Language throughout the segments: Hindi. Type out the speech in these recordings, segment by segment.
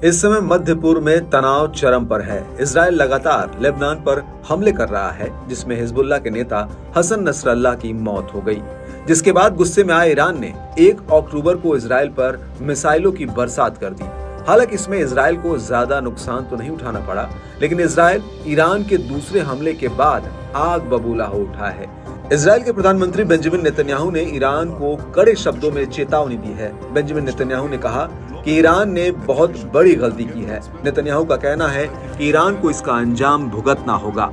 इस समय मध्य पूर्व में तनाव चरम पर है। इजराइल लगातार लेबनान पर हमले कर रहा है, जिसमें हिजबुल्लाह के नेता हसन नसरल्लाह की मौत हो गई, जिसके बाद गुस्से में आए ईरान ने 1 अक्टूबर को इजराइल पर मिसाइलों की बरसात कर दी। हालांकि इसमें इजराइल को ज्यादा नुकसान तो नहीं उठाना पड़ा, लेकिन इजराइल ईरान के दूसरे हमले के बाद आग बबूला हो उठा है। इजराइल के प्रधानमंत्री बेंजामिन नेतन्याहू ने ईरान को कड़े शब्दों में चेतावनी दी है। बेंजामिन नेतन्याहू ने कहा कि ईरान ने बहुत बड़ी गलती की है। नेतन्याहू का कहना है कि ईरान को इसका अंजाम भुगतना होगा।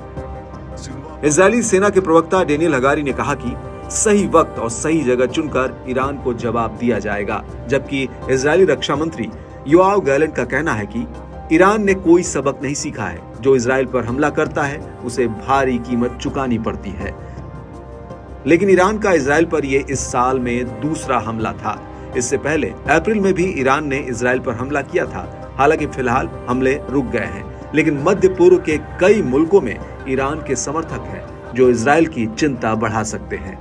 इजरायली सेना के प्रवक्ता डेनियल हगारी ने कहा कि सही वक्त और सही जगह चुनकर ईरान को जवाब दिया जाएगा, जबकि इजरायली रक्षा मंत्री योआव गैलेंट का कहना है कि ईरान ने कोई सबक नहीं सीखा है। जो इजराइल पर हमला करता है उसे भारी कीमत चुकानी पड़ती है। लेकिन ईरान का इजराइल पर यह इस साल में दूसरा हमला था। इससे पहले अप्रैल में भी ईरान ने इजराइल पर हमला किया था। हालांकि फिलहाल हमले रुक गए हैं, लेकिन मध्य पूर्व के कई मुल्कों में ईरान के समर्थक हैं जो इजराइल की चिंता बढ़ा सकते हैं।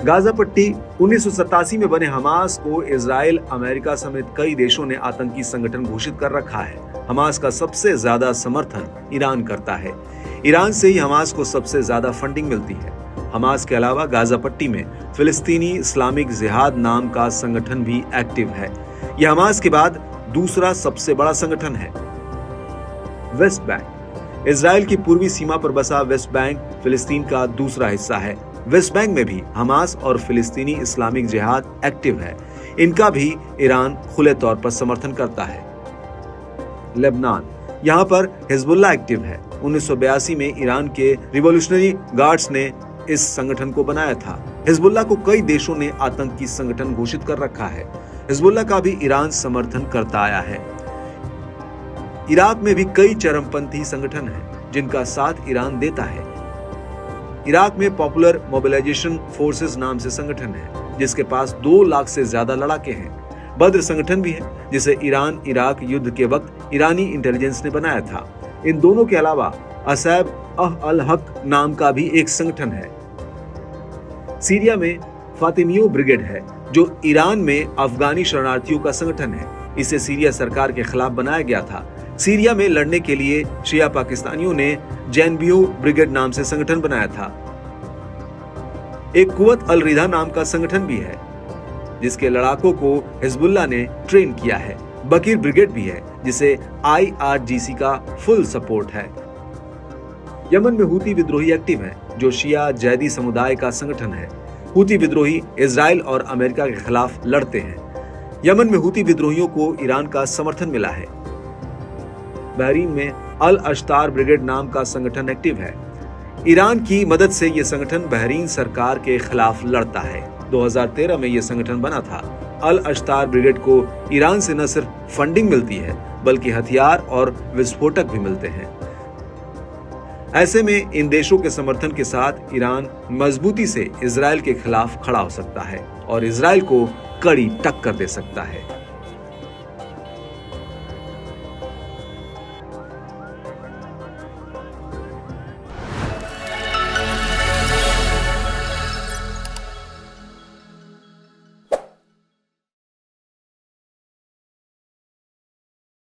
गाजा पट्टी 1987 में बने हमास को इजराइल, अमेरिका समेत कई देशों ने आतंकी संगठन घोषित कर रखा है। हमास का सबसे ज्यादा समर्थन ईरान करता है। ईरान से ही हमास को सबसे ज्यादा फंडिंग मिलती है। हमास के अलावा गाजा पट्टी में फिलिस्तीनी इस्लामिक जिहाद नाम का संगठन भी एक्टिव है। यह हमास के बाद दूसरा सबसे बड़ा संगठन है। वेस्ट बैंक, इजराइल की पूर्वी सीमा पर बसा वेस्ट बैंक फिलिस्तीन का दूसरा हिस्सा है। वेस्ट बैंक में भी हमास और फिलिस्तीनी इस्लामिक जिहाद एक्टिव है। इनका भी ईरान खुले तौर पर समर्थन करता है। लेबनान, यहाँ पर हिजबुल्लाह एक्टिव है। 1982 में ईरान के रिवॉल्यूशनरी गार्ड्स ने इस संगठन को बनाया था। हिजबुल्लाह को कई देशों ने आतंकी संगठन घोषित कर रखा है। हिजबुल्लाह का भी ईरान समर्थन करता आया है। इराक में भी कई चरमपंथी संगठन हैं जिनका साथ ईरान देता है। इराक में पॉपुलर मोबिलाइजेशन फोर्सेस नाम से संगठन है, जिसके पास 2 लाख से ज्यादा लड़ाके हैं। बद्र संगठन भी है, जिसे ईरान इराक युद्ध के वक्त ईरानी इंटेलिजेंस ने बनाया था। इन दोनों के अलावा असैब अल हक नाम का भी एक संगठन है। सीरिया में फातिमियो ब्रिगेड है, जो ईरान में अफगानी शरणार्थियों का संगठन है। इसे सीरिया सरकार के खिलाफ बनाया गया था। सीरिया में लड़ने के लिए शिया पाकिस्तानियों ने जैनबियो ब्रिगेड नाम से संगठन बनाया था। एक कुव्वत अल रिधा नाम का संगठन भी है, जिसके लड़ाकों को हिजबुल्लाह ने ट्रेन किया है। बकीर ब्रिगेड भी है, जिसे IRGC का फुल सपोर्ट है। यमन में हूती विद्रोही एक्टिव है, जो शिया जैदी समुदाय का संगठन है। हूती विद्रोही इजराइल और अमेरिका के खिलाफ लड़ते हैं। यमन में हूती विद्रोहियों को ईरान का समर्थन मिला है। बहरीन में अल अश्तार ब्रिगेड नाम का संगठन एक्टिव है। ईरान की मदद से यह संगठन बहरीन सरकार के खिलाफ लड़ता है। 2013 में यह संगठन बना था। अल अश्तार ब्रिगेड को ईरान से न सिर्फ फंडिंग मिलती है, बल्कि हथियार और विस्फोटक भी मिलते हैं। ऐसे में इन देशों के समर्थन के साथ ईरान मजबूती से इजराइल के खिलाफ खड़ा हो सकता है और इजराइल को कड़ी टक्कर दे सकता है।